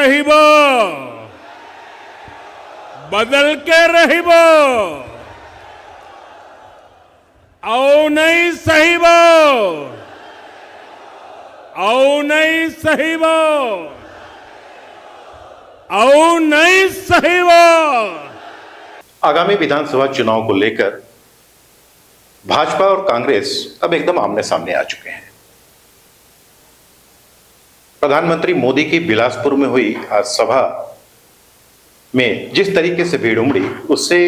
रहिबो, बदल के रहिबो, औ नहीं सहिबो, औ नहीं सहिबो, औ नहीं सहिबो। आगामी विधानसभा चुनाव को लेकर भाजपा और कांग्रेस अब एकदम आमने सामने आ चुके हैं। प्रधानमंत्री मोदी की बिलासपुर में हुई आज सभा में जिस तरीके से भीड़ उमड़ी, उससे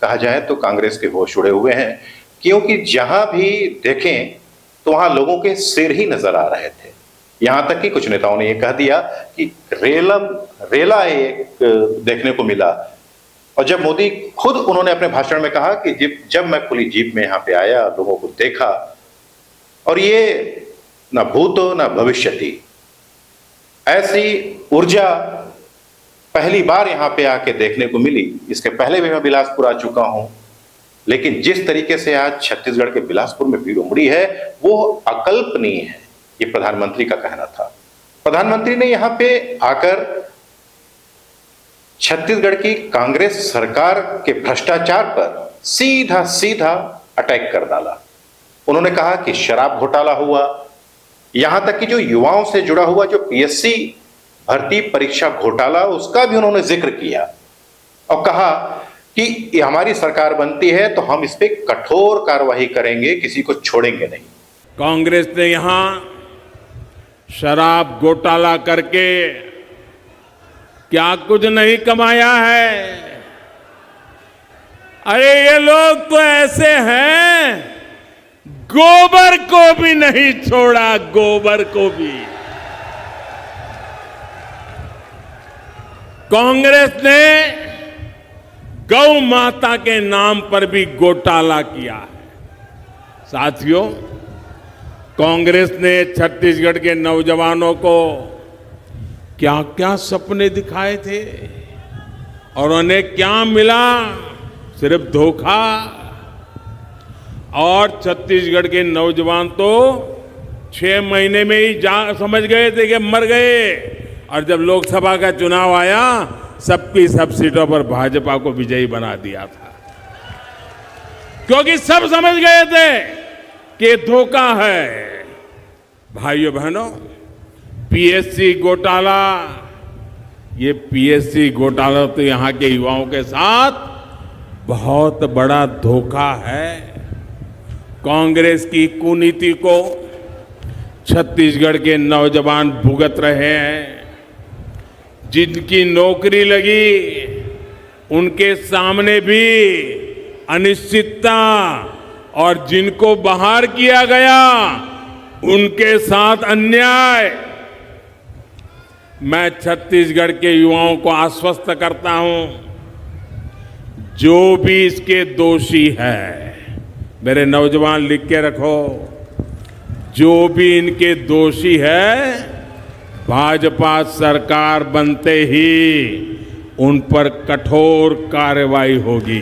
कहा जाए तो कांग्रेस के होश उड़े हुए हैं, क्योंकि जहां भी देखें तो वहां लोगों के सिर ही नजर आ रहे थे। यहां तक कि कुछ नेताओं ने यह कह दिया कि रेला एक देखने को मिला। और जब मोदी खुद उन्होंने अपने भाषण में कहा कि जब मैं खुली जीप में यहां पे आया, लोगों को देखा, और ये ना भूतो ना भविष्यति, ऐसी ऊर्जा पहली बार यहां पे आके देखने को मिली। इसके पहले भी मैं बिलासपुर आ चुका हूं, लेकिन जिस तरीके से आज छत्तीसगढ़ के बिलासपुर में भीड़ उमड़ी है वो अकल्पनीय है, ये प्रधानमंत्री का कहना था। प्रधानमंत्री ने यहां पे आकर छत्तीसगढ़ की कांग्रेस सरकार के भ्रष्टाचार पर सीधा सीधा अटैक कर डाला। उन्होंने कहा कि शराब घोटाला हुआ, यहां तक कि जो युवाओं से जुड़ा हुआ जो पीएससी भर्ती परीक्षा घोटाला, उसका भी उन्होंने जिक्र किया और कहा कि हमारी सरकार बनती है तो हम इस पे कठोर कार्रवाई करेंगे, किसी को छोड़ेंगे नहीं। कांग्रेस ने यहां शराब घोटाला करके क्या कुछ नहीं कमाया है। अरे ये लोग तो ऐसे हैं, गोबर को भी नहीं छोड़ा, गोबर को भी। कांग्रेस ने गौ माता के नाम पर भी घोटाला किया है। साथियों, कांग्रेस ने छत्तीसगढ़ के नौजवानों को क्या क्या सपने दिखाए थे और उन्हें क्या मिला? सिर्फ धोखा। और छत्तीसगढ़ के नौजवान तो 6 महीने में ही समझ गए थे कि मर गए, और जब लोकसभा का चुनाव आया सबकी सब सीटों पर भाजपा को विजयी बना दिया था, क्योंकि सब समझ गए थे कि धोखा है। भाइयों बहनों, पीएससी घोटाला, ये पीएससी घोटाला तो यहां के युवाओं के साथ बहुत बड़ा धोखा है। कांग्रेस की कुनीति को छत्तीसगढ़ के नौजवान भुगत रहे हैं। जिनकी नौकरी लगी उनके सामने भी अनिश्चितता, और जिनको बाहर किया गया उनके साथ अन्याय। मैं छत्तीसगढ़ के युवाओं को आश्वस्त करता हूं, जो भी इसके दोषी है, मेरे नौजवान लिख के रखो, जो भी इनके दोषी है, भाजपा सरकार बनते ही उन पर कठोर कार्रवाई होगी।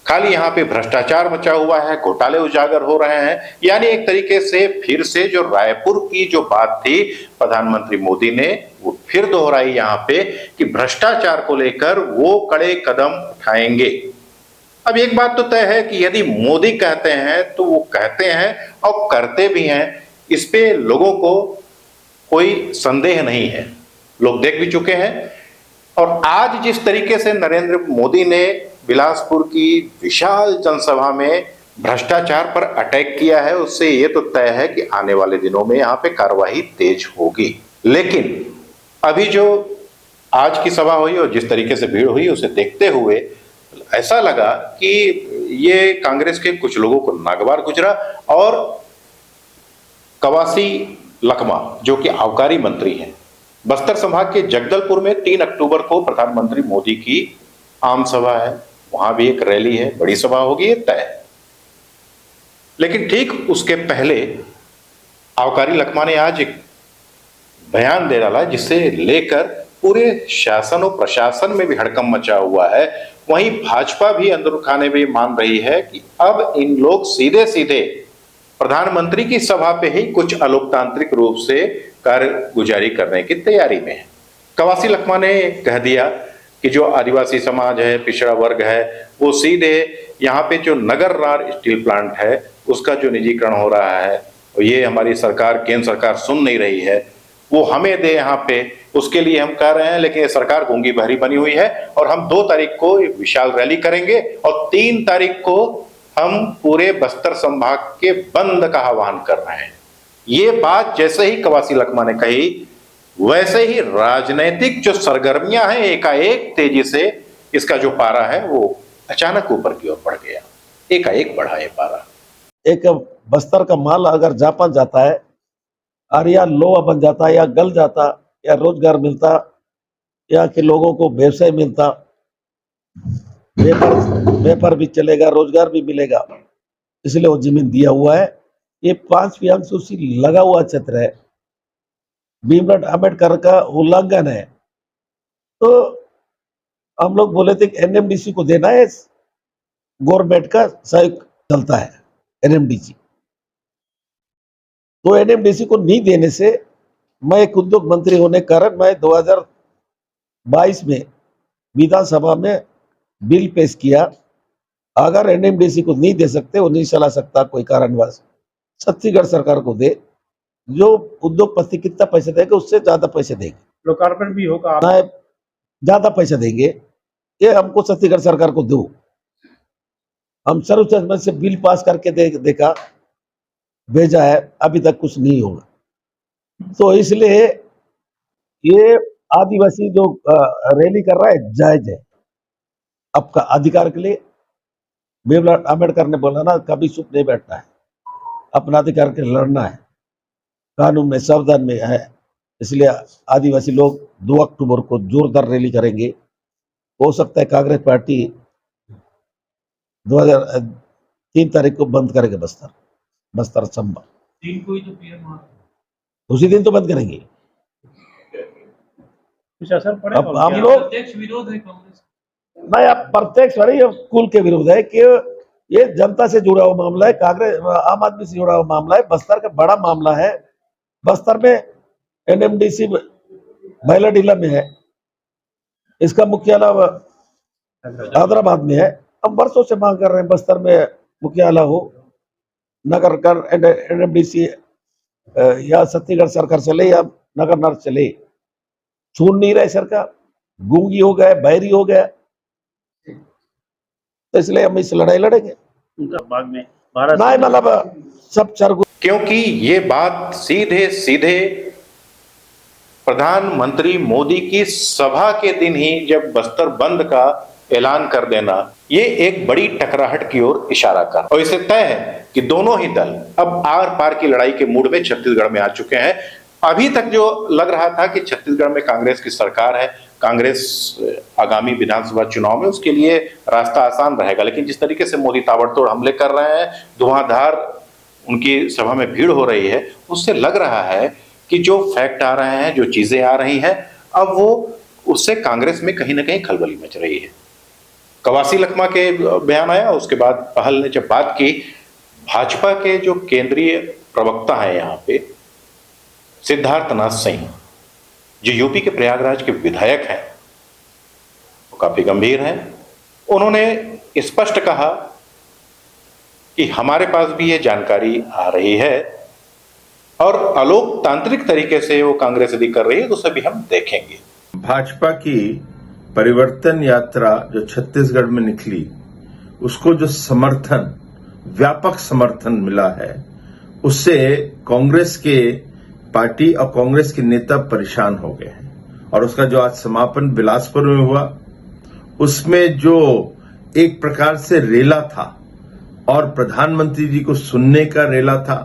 खाली यहाँ पे भ्रष्टाचार मचा हुआ है, घोटाले उजागर हो रहे हैं, यानी एक तरीके से फिर से जो रायपुर की जो बात थी प्रधानमंत्री मोदी ने वो फिर दोहराई यहाँ पे कि भ्रष्टाचार को लेकर वो कड़े कदम उठाएंगे। अब एक बात तो तय है कि यदि मोदी कहते हैं तो वो कहते हैं और करते भी हैं, इस पे लोगों को कोई संदेह नहीं है, लोग देख भी चुके हैं। और आज जिस तरीके से नरेंद्र मोदी ने बिलासपुर की विशाल जनसभा में भ्रष्टाचार पर अटैक किया है, उससे ये तो तय है कि आने वाले दिनों में यहाँ पे कार्रवाई तेज होगी। लेकिन अभी जो आज की सभा हुई और जिस तरीके से भीड़ हुई, उसे देखते हुए ऐसा लगा कि ये कांग्रेस के कुछ लोगों को नागवार गुजरा। और कवासी लखमा जो कि आबकारी मंत्री हैं, बस्तर संभाग के जगदलपुर में 3 अक्टूबर को प्रधानमंत्री मोदी की आम सभा है, वहां भी एक रैली है, बड़ी सभा होगी, ये तय है। लेकिन ठीक उसके पहले आबकारी लखमा ने आज एक बयान दे डाला जिससे लेकर पूरे शासन और प्रशासन में भी हड़कंप मचा हुआ है। वहीं भाजपा भी अंदर खाने में मान रही है कि अब इन लोग सीधे सीधे प्रधानमंत्री की सभा पे ही कुछ अलोकतांत्रिक रूप से कारगुजारी करने की तैयारी में है। कवासी लखमा ने कह दिया कि जो आदिवासी समाज है, पिछड़ा वर्ग है, वो सीधे यहाँ पे जो नगरनार स्टील प्लांट है उसका जो निजीकरण हो रहा है, ये हमारी सरकार, केंद्र सरकार सुन नहीं रही है, वो हमें दे यहाँ पे, उसके लिए हम कह रहे हैं। लेकिन ये सरकार गूंगी बहरी बनी हुई है और हम 2 तारीख को एक विशाल रैली करेंगे और 3 तारीख को हम पूरे बस्तर संभाग के बंद का आह्वान कर रहे हैं। ये बात जैसे ही कवासी लखमा ने कही, वैसे ही राजनीतिक जो सरगर्मियां हैं एकाएक तेजी से इसका जो पारा है वो अचानक ऊपर की ओर बढ़ गया, एकाएक बढ़ा ये पारा। एक बस्तर का माल अगर जापान जाता है और या लोहा बन जाता या गल जाता या रोजगार मिलता, यहाँ के लोगों को व्यवसाय मिलता, व्यापार भी चलेगा, रोजगार भी मिलेगा, इसलिए वो जमीन दिया हुआ है। ये 5 सूची लगा हुआ क्षेत्र है, भीमराव अंबेडकर का उल्लंघन है। तो हम लोग बोले थे कि एनएमडीसी को देना है, गवर्नमेंट का सहयोग चलता है एनएमडीसी। तो एनएमडीसी को नहीं देने से मैं एक उद्योग मंत्री होने के कारण मैं 2022 में विधानसभा में बिल पेश किया, अगर एनएमडीसी को नहीं दे सकते, वो नहीं चला सकता कोई कारणवश, छत्तीसगढ़ सरकार को दे, जो उद्योगपति कितना पैसे देंगे उससे ज्यादा पैसे देंगे, लोकार्पण भी होगा, ज्यादा पैसे देंगे, ये हमको छत्तीसगढ़ सरकार को दो। हम सर्वोच्च अदालत से बिल पास करके देखा, भेजा है, अभी तक कुछ नहीं होगा। तो इसलिए ये आदिवासी जो रैली कर रहा है जायज है, आपका अधिकार के लिए। भीमराव अंबेडकर ने बोला ना, कभी चुप नहीं बैठना है, अपना अधिकार के लिए लड़ना है, कानून में संविधान में है। इसलिए आदिवासी लोग 2 अक्टूबर को जोरदार रैली करेंगे। हो सकता है कांग्रेस पार्टी 3 तारीख को बंद करेंगे बस्तर संभाग। 3 को ही तो पीएम उसी दिन तो बंद करेंगे। कुछ असर पड़ेगा? अब हम लोग प्रत्यक्ष विरोध है कांग्रेस, नहीं, अब प्रत्यक्ष नहीं, कुल के विरोध है कि ये जनता से जुड़ा हुआ मामला है, कांग्रेस आम आदमी से जुड़ा हुआ मामला है, बस्तर का बड़ा मामला है। बस्तर में एनएमडीसी बैलाडीला में है, इसका मुख्यालय हैदराबाद में है। हम वर्षों से मांग कर रहे हैं बस्तर में मुख्यालय हो, नगर कर एनएमडीसी या छत्तीसगढ़ सरकार चले या नगर नार चले, सुन नहीं रहे सरकार, गूंगी हो गए, बहरी हो गया। तो इसलिए हम इस लड़ाई लड़ेंगे। उनका बाग में भारत नहीं, मतलब सब चरगु, क्योंकि ये बात सीधे सीधे प्रधानमंत्री मोदी की सभा के दिन ही जब बस्तर बंद का ऐलान कर देना, ये एक बड़ी टकराहट की ओर इशारा कर, और इसे तय है कि दोनों ही दल अब आर पार की लड़ाई के मूड में छत्तीसगढ़ में आ चुके हैं। अभी तक जो लग रहा था कि छत्तीसगढ़ में कांग्रेस की सरकार है, कांग्रेस आगामी विधानसभा चुनाव में उसके लिए रास्ता आसान रहेगा, लेकिन जिस तरीके से मोदी ताबड़तोड़ हमले कर रहे हैं, धुआंधार उनकी सभा में भीड़ हो रही है, उससे लग रहा है कि जो फैक्ट आ रहे हैं, जो चीजें आ रही हैं, अब वो उससे कांग्रेस में कहीं ना कहीं खलबली मच रही है। कवासी लखमा के बयान आया, उसके बाद पहल ने जब बात की, भाजपा के जो केंद्रीय प्रवक्ता हैं यहाँ पे सिद्धार्थनाथ सिंह, जो यूपी के प्रयागराज के विधायक हैं, वो काफी गंभीर हैं। उन्होंने स्पष्ट कहा कि हमारे पास भी ये जानकारी आ रही है और अलोकतांत्रिक तरीके से वो कांग्रेस यदि कर रही है तो सभी हम देखेंगे। भाजपा की परिवर्तन यात्रा जो छत्तीसगढ़ में निकली, उसको जो समर्थन, व्यापक समर्थन मिला है, उससे कांग्रेस के पार्टी और कांग्रेस के नेता परेशान हो गए हैं। और उसका जो आज समापन बिलासपुर में हुआ, उसमें जो एक प्रकार से रेला था और प्रधानमंत्री जी को सुनने का रेला था,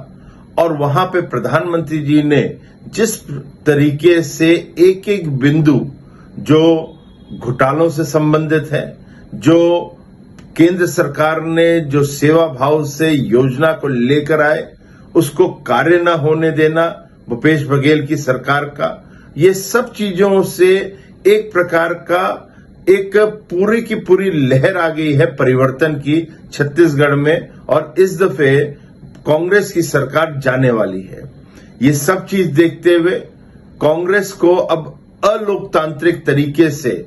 और वहां पे प्रधानमंत्री जी ने जिस तरीके से एक एक बिंदु जो घोटालों से संबंधित है, जो केंद्र सरकार ने जो सेवा भाव से योजना को लेकर आए, उसको कार्य न होने देना भूपेश बघेल की सरकार का, ये सब चीजों से एक प्रकार का एक पूरी की पूरी लहर आ गई है परिवर्तन की छत्तीसगढ़ में। और इस दफे कांग्रेस की सरकार जाने वाली है। ये सब चीज देखते हुए कांग्रेस को अब अलोकतांत्रिक तरीके से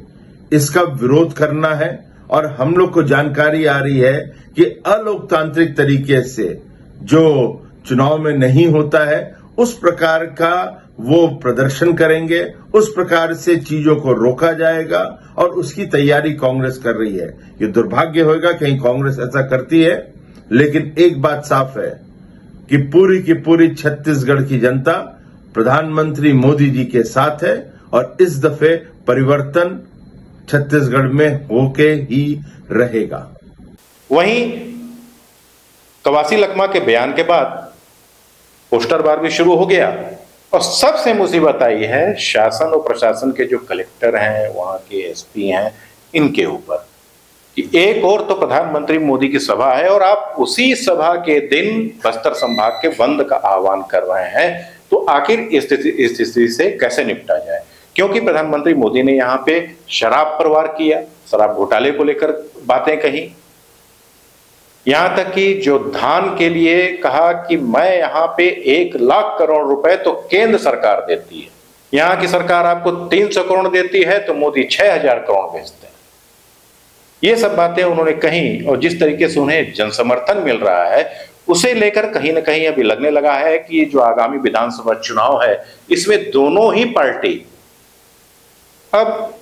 इसका विरोध करना है और हम लोग को जानकारी आ रही है कि अलोकतांत्रिक तरीके से जो चुनाव में नहीं होता है उस प्रकार का वो प्रदर्शन करेंगे, उस प्रकार से चीजों को रोका जाएगा और उसकी तैयारी कांग्रेस कर रही है। ये दुर्भाग्य होगा कहीं कांग्रेस ऐसा करती है, लेकिन एक बात साफ है कि पूरी की पूरी छत्तीसगढ़ की जनता प्रधानमंत्री मोदी जी के साथ है और इस दफे परिवर्तन छत्तीसगढ़ में होके ही रहेगा। वहीं कवासी लखमा के बयान के बाद पोस्टर बार भी शुरू हो गया और सबसे मुसीबत आई है शासन और प्रशासन के जो कलेक्टर हैं, वहां के एसपी हैं, इनके ऊपर कि एक और तो प्रधानमंत्री मोदी की सभा है और आप उसी सभा के दिन बस्तर संभाग के बंद का आह्वान कर रहे हैं, तो आखिर इस स्थिति से कैसे निपटा जाए? क्योंकि प्रधानमंत्री मोदी ने यहाँ पे शराब पर वार किया, शराब घोटाले को लेकर बातें कही, यहां तक कि जो धान के लिए कहा कि मैं यहाँ पे 1 लाख करोड़ रुपए तो केंद्र सरकार देती है, यहाँ की सरकार आपको 300 करोड़ देती है तो मोदी 6000 करोड़ भेजते हैं। ये सब बातें उन्होंने कही और जिस तरीके से उन्हें जनसमर्थन मिल रहा है उसे लेकर कहीं ना कहीं अभी लगने लगा है कि जो आगामी विधानसभा चुनाव है इसमें दोनों ही पार्टी अब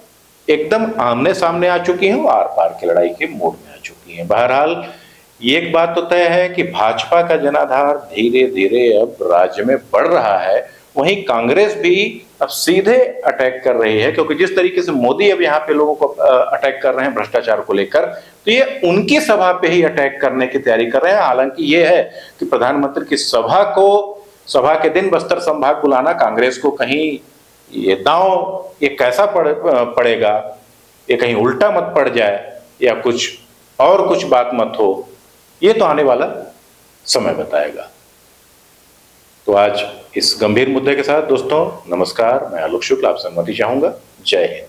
एकदम आमने सामने आ चुकी हैं, आर पार की लड़ाई के मोड में आ चुकी हैं। बहरहाल एक बात तो तय है कि भाजपा का जनाधार धीरे धीरे अब राज्य में बढ़ रहा है, वहीं कांग्रेस भी अब सीधे अटैक कर रही है, क्योंकि जिस तरीके से मोदी अब यहाँ पे लोगों को अटैक कर रहे हैं भ्रष्टाचार को लेकर, तो ये उनकी सभा पे ही अटैक करने की तैयारी कर रहे हैं। हालांकि ये है कि प्रधानमंत्री की सभा के दिन बस्तर संभाग बुलाना कांग्रेस को कहीं ये दांव ये कैसा पड़ेगा, ये कहीं उल्टा मत पड़ जाए या कुछ बात मत हो, ये तो आने वाला समय बताएगा। तो आज इस गंभीर मुद्दे के साथ दोस्तों नमस्कार, मैं आलोक शुक्ल आपसे अनुमति चाहूंगा। जय हिंद।